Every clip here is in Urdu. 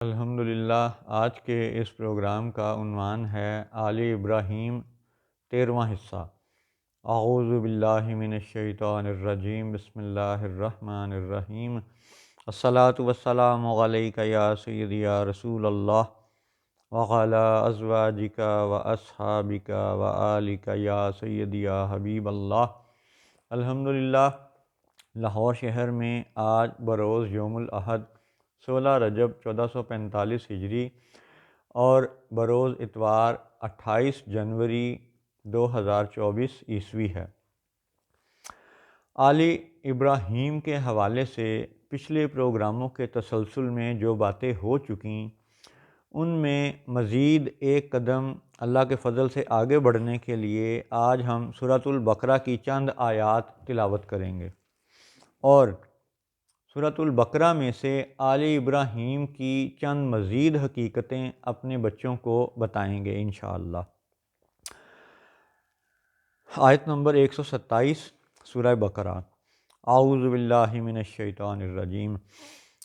الحمدللہ آج کے اس پروگرام کا عنوان ہے آل ابراہیم 13واں حصہ۔ اعوذ باللہ من الشیطان الرجیم، بسم اللہ الرحمن الرحیم۔ الصلاۃ والسلام علیک یا سیدی یا رسول اللہ وعلی ازواجک و اصحابک و آلک یا سیدی یا حبیب اللہ۔ الحمدللہ لاہور شہر میں آج بروز یوم الاحد 16 رجب 1445 ہجری اور بروز اتوار 28 جنوری 2024 عیسوی ہے۔ آل ابراہیم کے حوالے سے پچھلے پروگراموں کے تسلسل میں جو باتیں ہو چکیں ان میں مزید ایک قدم اللہ کے فضل سے آگے بڑھنے کے لیے آج ہم سورۃ البقرہ کی چند آیات تلاوت کریں گے اور سورۃ البقرہ میں سے آل ابراہیم کی چند مزید حقیقتیں اپنے بچوں کو بتائیں گے انشاءاللہ۔ آیت نمبر 127 سورہ بقرہ۔ اعوذ باللہ من الشیطان الرجیم۔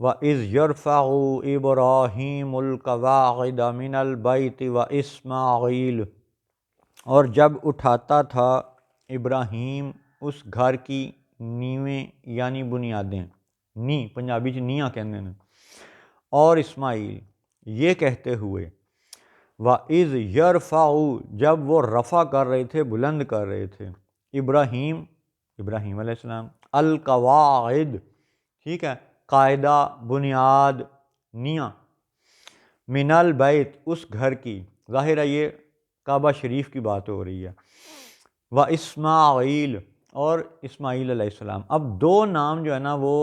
وَإِذْ يَرْفَعُ إِبْرَاهِيمُ الْقَوَاعِدَ مِنَ الْبَيْتِ وَإِسْمَاعِیلُ، اور جب اٹھاتا تھا ابراہیم اس گھر کی نیویں یعنی بنیادیں، نی پنجابی چ نیاں کہندے نے، اور اسماعیل، یہ کہتے ہوئے وَإِذْ يَرْفَعُ، جب وہ رفع کر رہے تھے، بلند کر رہے تھے، ابراہیم علیہ السلام، القواعد، ٹھیک ہے، قاعدہ، بنیاد، نیاں، من البیت، اس گھر کی، ظاہر ہے یہ کعبہ شریف کی بات ہو رہی ہے، و اسماعیل، اور اسماعیل علیہ السلام۔ اب دو نام جو ہے نا وہ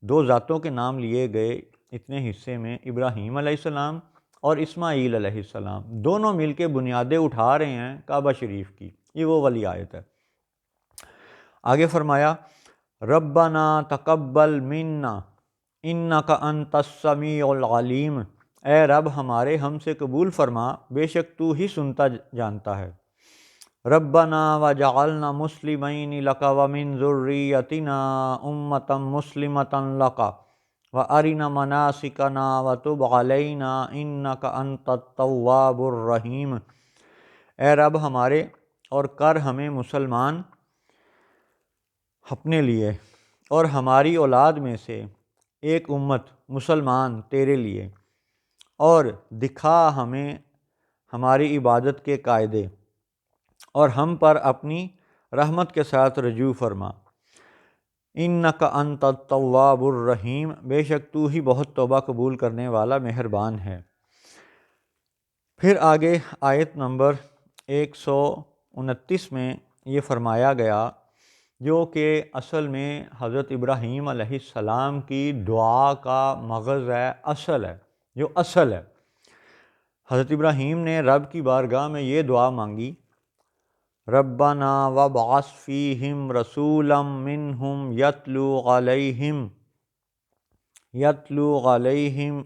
دو ذاتوں کے نام لیے گئے اتنے حصے میں، ابراہیم علیہ السلام اور اسماعیل علیہ السلام، دونوں مل کے بنیادیں اٹھا رہے ہیں کعبہ شریف کی۔ یہ وہ والی آیت ہے۔ آگے فرمایا ربنا تقبل منا انک انت السمیع العلیم، اے رب ہمارے ہم سے قبول فرما، بے شک تو ہی سنتا جانتا ہے۔ ربنا وجعلنا مسلمین لک ومن ذریتنا امۃ مسلمۃ لک وارنا مناسکنا وتب علینا انک انت التواب الرحیم، اے رب ہمارے اور کر ہمیں مسلمان اپنے لیے اور ہماری اولاد میں سے ایک امت مسلمان تیرے لیے، اور دکھا ہمیں ہماری عبادت کے قاعدے اور ہم پر اپنی رحمت کے ساتھ رجوع فرما۔ انک انت التواب الرحیم، بے شک تو ہی بہت توبہ قبول کرنے والا مہربان ہے۔ پھر آگے آیت نمبر 129 میں یہ فرمایا گیا، جو کہ اصل میں حضرت ابراہیم علیہ السلام کی دعا کا مغز ہے، اصل ہے، جو اصل ہے۔ حضرت ابراہیم نے رب کی بارگاہ میں یہ دعا مانگی، ربنا وابعث فیہم رسولا منہم یتلو علیہم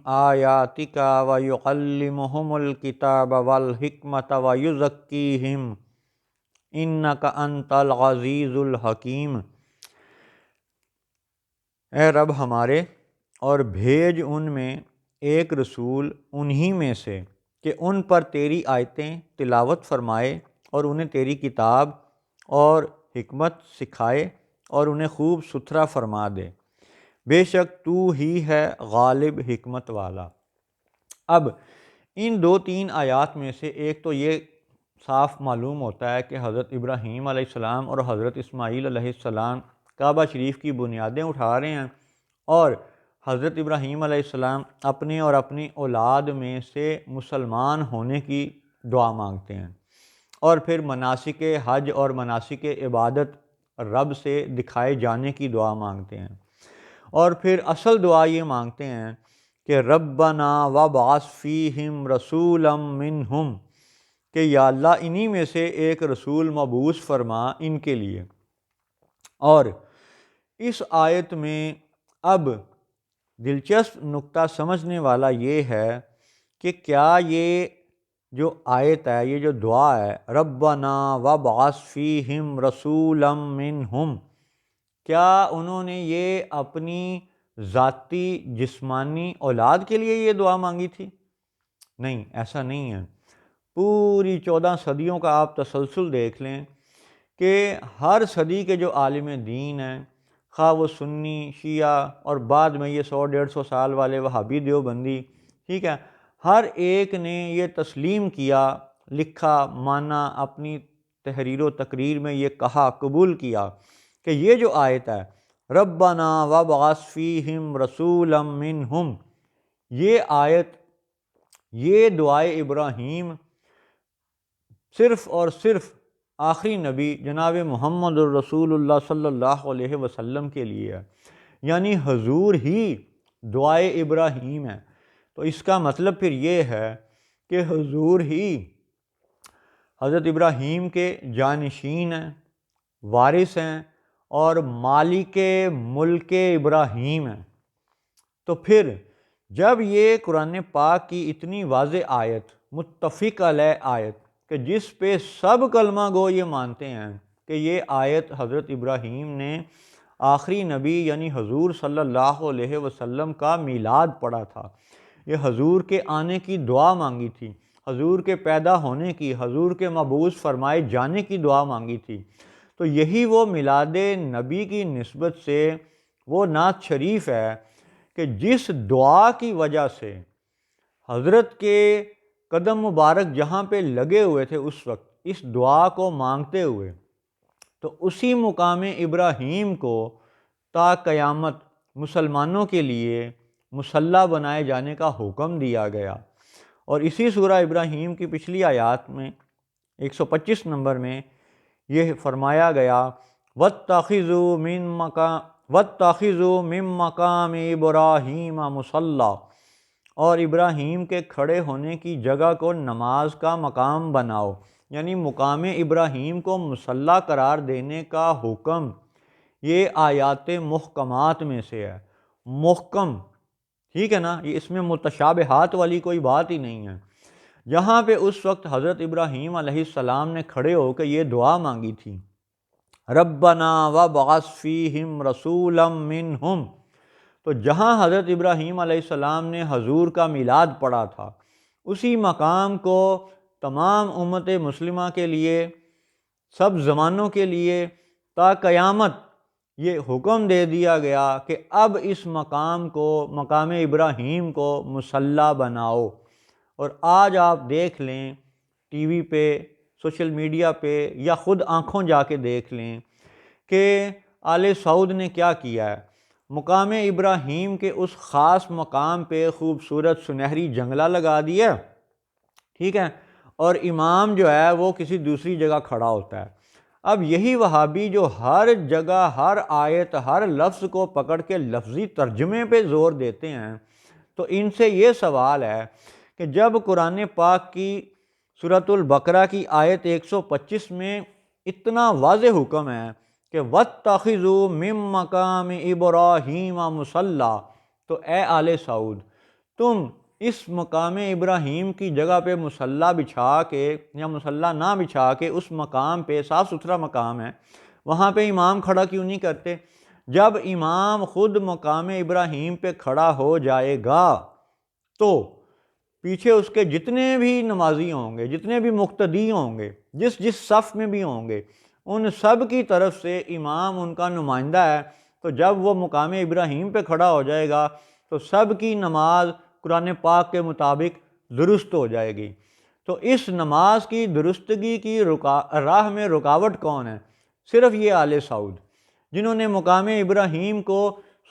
آیاتک ویعلمہم الکتاب والحکمت ویزکیہم انک انت العزیز الحکیم، اے رب ہمارے اور بھیج ان میں ایک رسول انہی میں سے کہ ان پر تیری آیتیں تلاوت فرمائے اور انہیں تیری کتاب اور حکمت سکھائے اور انہیں خوب ستھرا فرما دے، بے شک تو ہی ہے غالب حکمت والا۔ اب ان دو تین آیات میں سے ایک تو یہ صاف معلوم ہوتا ہے کہ حضرت ابراہیم علیہ السلام اور حضرت اسماعیل علیہ السلام کعبہ شریف کی بنیادیں اٹھا رہے ہیں، اور حضرت ابراہیم علیہ السلام اپنے اور اپنی اولاد میں سے مسلمان ہونے کی دعا مانگتے ہیں، اور پھر مناسک حج اور مناسک عبادت رب سے دکھائے جانے کی دعا مانگتے ہیں، اور پھر اصل دعا یہ مانگتے ہیں کہ ربنا وابعث فیہم رسولا منہم، کہ یا اللہ انہی میں سے ایک رسول مبعوث فرما ان کے لیے۔ اور اس آیت میں اب دلچسپ نقطہ سمجھنے والا یہ ہے کہ کیا یہ جو آیت ہے، یہ جو دعا ہے ربنا وابعث فیہم رسولا منہم، کیا انہوں نے یہ اپنی ذاتی جسمانی اولاد کے لیے یہ دعا مانگی تھی؟ نہیں، ایسا نہیں ہے۔ پوری 14 صدیوں کا آپ تسلسل دیکھ لیں کہ ہر صدی کے جو عالم دین ہیں، خواہ وہ سنی، شیعہ اور بعد میں یہ 100-150 سال والے وہابی دیوبندی، ٹھیک ہے، ہر ایک نے یہ تسلیم کیا، لکھا، مانا، اپنی تحریر و تقریر میں یہ کہا، قبول کیا کہ یہ جو آیت ہے ربنا وابعث فیہم رسولا منہم، یہ آیت، یہ دعائے ابراہیم صرف اور صرف آخری نبی جناب محمد الرسول اللہ صلی اللہ علیہ وسلم کے لیے ہے، یعنی حضور ہی دعائے ابراہیم ہے۔ تو اس کا مطلب پھر یہ ہے کہ حضور ہی حضرت ابراہیم کے جانشین ہیں، وارث ہیں اور مالک ملک ابراہیم ہیں۔ تو پھر جب یہ قرآن پاک کی اتنی واضح آیت، متفق علیہ آیت، کہ جس پہ سب کلمہ گو یہ مانتے ہیں کہ یہ آیت حضرت ابراہیم نے آخری نبی یعنی حضور صلی اللہ علیہ وسلم کا میلاد پڑھا تھا، یہ حضور کے آنے کی دعا مانگی تھی، حضور کے پیدا ہونے کی، حضور کے مبعوث فرمائے جانے کی دعا مانگی تھی، تو یہی وہ میلاد نبی کی نسبت سے وہ نعت شریف ہے کہ جس دعا کی وجہ سے حضرت کے قدم مبارک جہاں پہ لگے ہوئے تھے اس وقت اس دعا کو مانگتے ہوئے، تو اسی مقام ابراہیم کو تا قیامت مسلمانوں کے لیے مصلی بنائے جانے کا حکم دیا گیا۔ اور اسی سورہ ابراہیم کی پچھلی آیات میں 125 نمبر میں یہ فرمایا گیا وَاتَّخِذُوا مِن مَّقَامِ إِبْرَاهِيمَ مُصَلًّى، اور ابراہیم کے کھڑے ہونے کی جگہ کو نماز کا مقام بناؤ، یعنی مقام ابراہیم کو مصلی قرار دینے کا حکم یہ آیات محکمات میں سے ہے، محکم، ٹھیک ہے نا، یہ اس میں متشابہات والی کوئی بات ہی نہیں ہے۔ جہاں پہ اس وقت حضرت ابراہیم علیہ السلام نے کھڑے ہو کے یہ دعا مانگی تھی ربنا وابعث فیہم رسولا منہم، تو جہاں حضرت ابراہیم علیہ السلام نے حضور کا میلاد پڑھا تھا، اسی مقام کو تمام امت مسلمہ کے لیے، سب زمانوں کے لیے تا قیامت یہ حکم دے دیا گیا کہ اب اس مقام کو، مقام ابراہیم کو مصلی بناؤ۔ اور آج آپ دیکھ لیں ٹی وی پہ، سوشل میڈیا پہ، یا خود آنکھوں جا کے دیکھ لیں کہ آل سعود نے کیا کیا ہے، مقام ابراہیم کے اس خاص مقام پہ خوبصورت سنہری جنگلہ لگا دیا، ٹھیک ہے، اور امام جو ہے وہ کسی دوسری جگہ کھڑا ہوتا ہے۔ اب یہی وہابی جو ہر جگہ، ہر آیت، ہر لفظ کو پکڑ کے لفظی ترجمے پہ زور دیتے ہیں، تو ان سے یہ سوال ہے کہ جب قرآن پاک کی سورۃ البقرہ کی آیت 125 میں اتنا واضح حکم ہے کہ وَاتَّخِذُوا مِن مَّقَامِ إِبْرَاهِيمَ مُصَلًّى، تو اے آل سعود، تم اس مقام ابراہیم کی جگہ پہ مصلی بچھا کے یا مصلی نہ بچھا کے اس مقام پہ، صاف ستھرا مقام ہے، وہاں پہ امام کھڑا کیوں نہیں کرتے؟ جب امام خود مقام ابراہیم پہ کھڑا ہو جائے گا تو پیچھے اس کے جتنے بھی نمازی ہوں گے، جتنے بھی مقتدی ہوں گے، جس صف میں بھی ہوں گے، ان سب کی طرف سے امام ان کا نمائندہ ہے، تو جب وہ مقام ابراہیم پہ کھڑا ہو جائے گا تو سب کی نماز قرآن پاک کے مطابق درست ہو جائے گی۔ تو اس نماز کی درستگی کی راہ میں رکاوٹ کون ہے؟ صرف یہ آل سعود، جنہوں نے مقام ابراہیم کو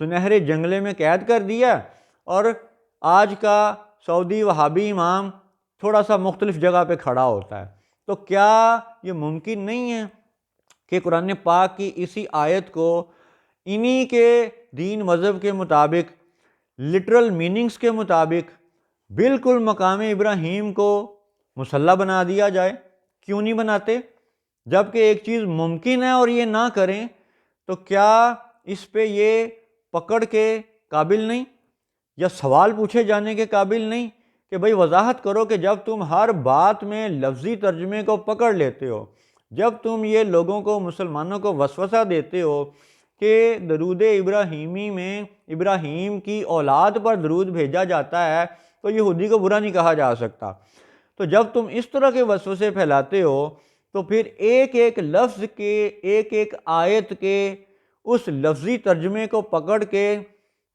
سنہرے جنگلے میں قید کر دیا، اور آج کا سعودی وہابی امام تھوڑا سا مختلف جگہ پہ کھڑا ہوتا ہے۔ تو کیا یہ ممکن نہیں ہے کہ قرآن پاک کی اسی آیت کو انہی کے دین مذہب کے مطابق، لٹرل میننگز کے مطابق، بالکل مقام ابراہیم کو مصلی بنا دیا جائے؟ کیوں نہیں بناتے؟ جبکہ ایک چیز ممکن ہے اور یہ نہ کریں تو کیا اس پہ یہ پکڑ کے قابل نہیں، یا سوال پوچھے جانے کے قابل نہیں کہ بھئی وضاحت کرو کہ جب تم ہر بات میں لفظی ترجمے کو پکڑ لیتے ہو، جب تم یہ لوگوں کو، مسلمانوں کو وسوسہ دیتے ہو کہ درود ابراہیمی میں ابراہیم کی اولاد پر درود بھیجا جاتا ہے تو یہودی کو برا نہیں کہا جا سکتا۔ تو جب تم اس طرح کے وسوسے پھیلاتے ہو تو پھر ایک ایک لفظ کے، ایک ایک آیت کے اس لفظی ترجمے کو پکڑ کے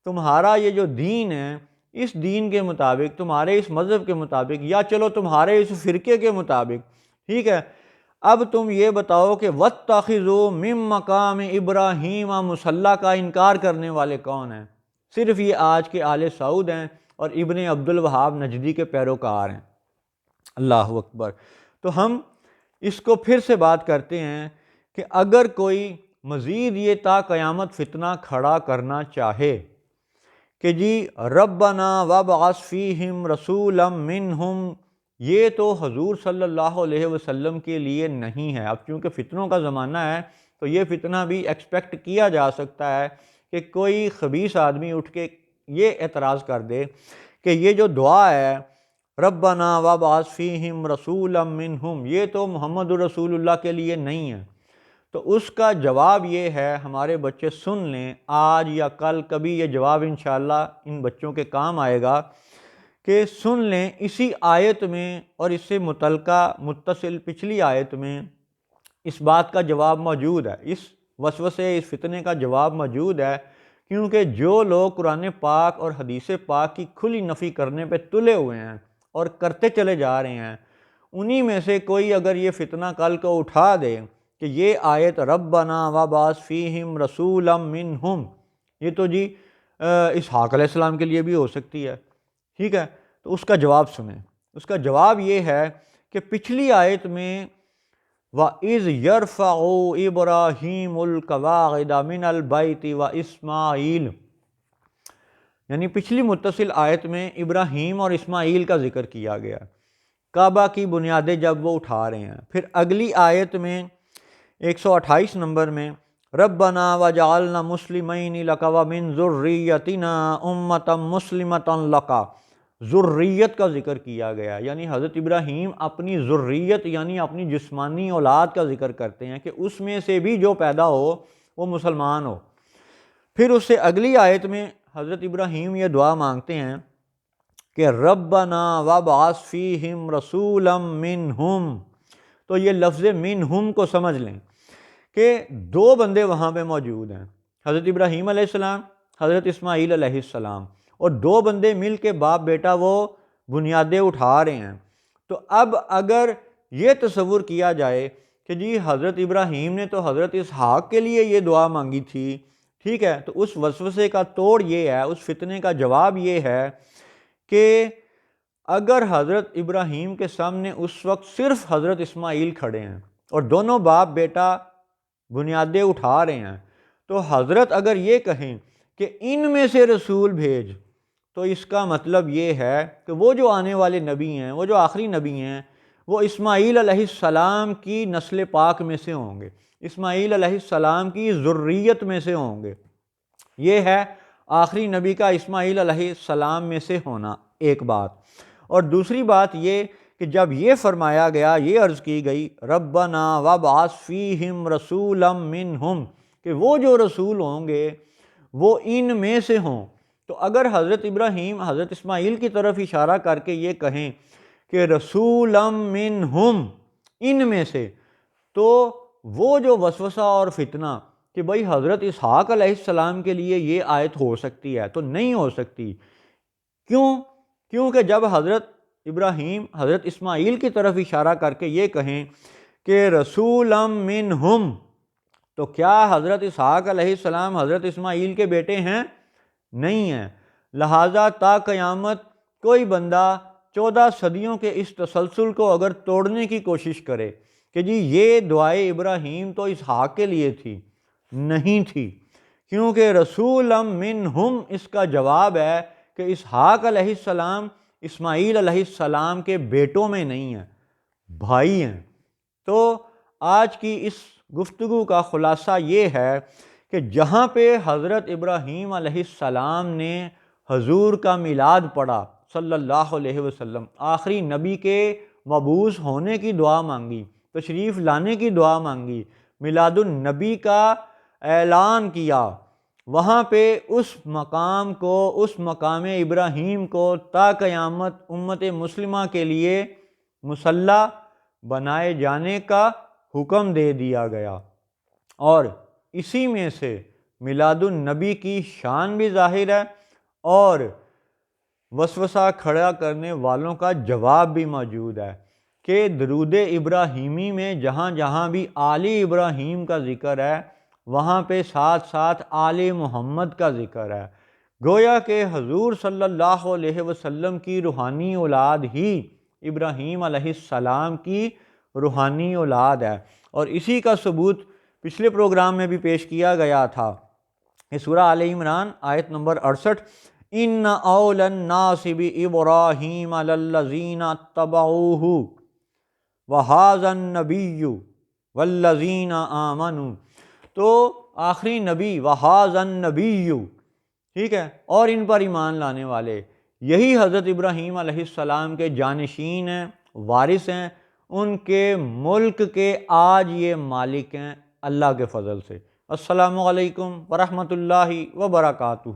تمہارا یہ جو دین ہے، اس دین کے مطابق، تمہارے اس مذہب کے مطابق، یا چلو تمہارے اس فرقے کے مطابق، ٹھیک ہے، اب تم یہ بتاؤ کہ وَاتَّخِذُوا مِن مقام ابراہیم مصلی کا انکار کرنے والے کون ہیں؟ صرف یہ آج کے آل سعود ہیں اور ابن عبد الوہاب نجدی کے پیروکار ہیں۔ اللہ اکبر۔ تو ہم اس کو پھر سے بات کرتے ہیں کہ اگر کوئی مزید یہ تا قیامت فتنہ کھڑا کرنا چاہے کہ جی ربنا وابعث فیہم رسولا منہم، یہ تو حضور صلی اللہ علیہ وسلم کے لیے نہیں ہے۔ اب چونکہ فتنوں کا زمانہ ہے تو یہ فتنہ بھی ایکسپیکٹ کیا جا سکتا ہے کہ کوئی خبیث آدمی اٹھ کے یہ اعتراض کر دے کہ یہ جو دعا ہے ربنا وابعث فیہم رسولا منہم، یہ تو محمد رسول اللہ کے لیے نہیں ہے۔ تو اس کا جواب یہ ہے، ہمارے بچے سن لیں، آج یا کل کبھی یہ جواب انشاءاللہ ان بچوں کے کام آئے گا، کہ سن لیں اسی آیت میں اور اس سے متعلقہ متصل پچھلی آیت میں اس بات کا جواب موجود ہے، اس وسوسے، اس فتنے کا جواب موجود ہے، کیونکہ جو لوگ قرآن پاک اور حدیث پاک کی کھلی نفی کرنے پہ تلے ہوئے ہیں اور کرتے چلے جا رہے ہیں، انہی میں سے کوئی اگر یہ فتنہ کل کو اٹھا دے کہ یہ آیت ربنا وابعث فیہم رسولا منہم، یہ تو جی اسحاق علیہ السلام کے لیے بھی ہو سکتی ہے، ٹھیک ہے، تو اس کا جواب سنیں۔ اس کا جواب یہ ہے کہ پچھلی آیت میں وَإِذْ يَرْفَعُ إِبْرَاهِيمُ الْقَوَاعِدَ مِنَ الْبَيْتِ وَإِسْمَاعِيلُ، یعنی پچھلی متصل آیت میں ابراہیم اور اسماعیل کا ذکر کیا گیا، کعبہ کی بنیادیں جب وہ اٹھا رہے ہیں۔ پھر اگلی آیت میں 128 نمبر میں ربنا وجعلنا مسلمین لک ومن ذریتنا امۃ مسلمۃ لک، ذریت کا ذکر کیا گیا، یعنی حضرت ابراہیم اپنی ذریت یعنی اپنی جسمانی اولاد کا ذکر کرتے ہیں کہ اس میں سے بھی جو پیدا ہو وہ مسلمان ہو۔ پھر اس سے اگلی آیت میں حضرت ابراہیم یہ دعا مانگتے ہیں کہ ربنا وابعث فیہم رسولا منہم، تو یہ لفظ منہم کو سمجھ لیں کہ دو بندے وہاں پہ موجود ہیں، حضرت ابراہیم علیہ السلام، حضرت اسماعیل علیہ السلام، اور دو بندے مل کے باپ بیٹا وہ بنیادیں اٹھا رہے ہیں۔ تو اب اگر یہ تصور کیا جائے کہ جی حضرت ابراہیم نے تو حضرت اسحاق کے لیے یہ دعا مانگی تھی، ٹھیک ہے، تو اس وسوسے کا توڑ یہ ہے، اس فتنے کا جواب یہ ہے کہ اگر حضرت ابراہیم کے سامنے اس وقت صرف حضرت اسماعیل کھڑے ہیں اور دونوں باپ بیٹا بنیادیں اٹھا رہے ہیں، تو حضرت اگر یہ کہیں کہ ان میں سے رسول بھیج، تو اس کا مطلب یہ ہے کہ وہ جو آنے والے نبی ہیں، وہ جو آخری نبی ہیں، وہ اسماعیل علیہ السلام کی نسل پاک میں سے ہوں گے، اسماعیل علیہ السلام کی ذریت میں سے ہوں گے۔ یہ ہے آخری نبی کا اسماعیل علیہ السلام میں سے ہونا، ایک بات۔ اور دوسری بات یہ کہ جب یہ فرمایا گیا، یہ عرض کی گئی ربنا وابعث فیہم رسولا منہم، کہ وہ جو رسول ہوں گے وہ ان میں سے ہوں، تو اگر حضرت ابراہیم حضرت اسماعیل کی طرف اشارہ کر کے یہ کہیں کہ رسولا منہم، ان میں سے، تو وہ جو وسوسہ اور فتنہ کہ بھئی حضرت اسحاق علیہ السلام کے لیے یہ آیت ہو سکتی ہے، تو نہیں ہو سکتی۔ کیوں؟ کیونکہ جب حضرت ابراہیم حضرت اسماعیل کی طرف اشارہ کر کے یہ کہیں کہ رسولا منہم، تو کیا حضرت اسحاق علیہ السلام حضرت اسماعیل کے بیٹے ہیں؟ نہیں ہیں۔ لہٰذا تا قیامت کوئی بندہ 14 صدیوں کے اس تسلسل کو اگر توڑنے کی کوشش کرے کہ جی یہ دعائے ابراہیم تو اسحاق کے لیے تھی، نہیں تھی، کیونکہ رسولا منہم اس کا جواب ہے کہ اسحاق علیہ السلام اسماعیل علیہ السلام کے بیٹوں میں نہیں ہیں، بھائی ہیں۔ تو آج کی اس گفتگو کا خلاصہ یہ ہے کہ جہاں پہ حضرت ابراہیم علیہ السلام نے حضور کا میلاد پڑھا صلی اللہ علیہ وسلم، آخری نبی کے مبعوث ہونے کی دعا مانگی، تشریف لانے کی دعا مانگی، میلاد النبی کا اعلان کیا، وہاں پہ اس مقام کو، اس مقام ابراہیم کو تا قیامت امت مسلمہ کے لیے مصلی بنائے جانے کا حکم دے دیا گیا، اور اسی میں سے میلاد النبی کی شان بھی ظاہر ہے اور وسوسہ کھڑا کرنے والوں کا جواب بھی موجود ہے کہ درود ابراہیمی میں جہاں جہاں بھی آل ابراہیم کا ذکر ہے وہاں پہ ساتھ ساتھ آل محمد کا ذکر ہے، گویا کہ حضور صلی اللہ علیہ وسلم کی روحانی اولاد ہی ابراہیم علیہ السلام کی روحانی اولاد ہے، اور اسی کا ثبوت پچھلے پروگرام میں بھی پیش کیا گیا تھا کہ سورہ آل عمران آیت نمبر 68، ان اول الناس بابراہیم للذین اتبعوہ وہذا النبی والذین آمنوا، تو آخری نبی وہذا النبی، ٹھیک ہے، اور ان پر ایمان لانے والے، یہی حضرت ابراہیم علیہ السلام کے جانشین ہیں، وارث ہیں، ان کے ملک کے آج یہ مالک ہیں اللہ کے فضل سے۔ السلام علیکم ورحمۃ اللہ وبرکاتہ۔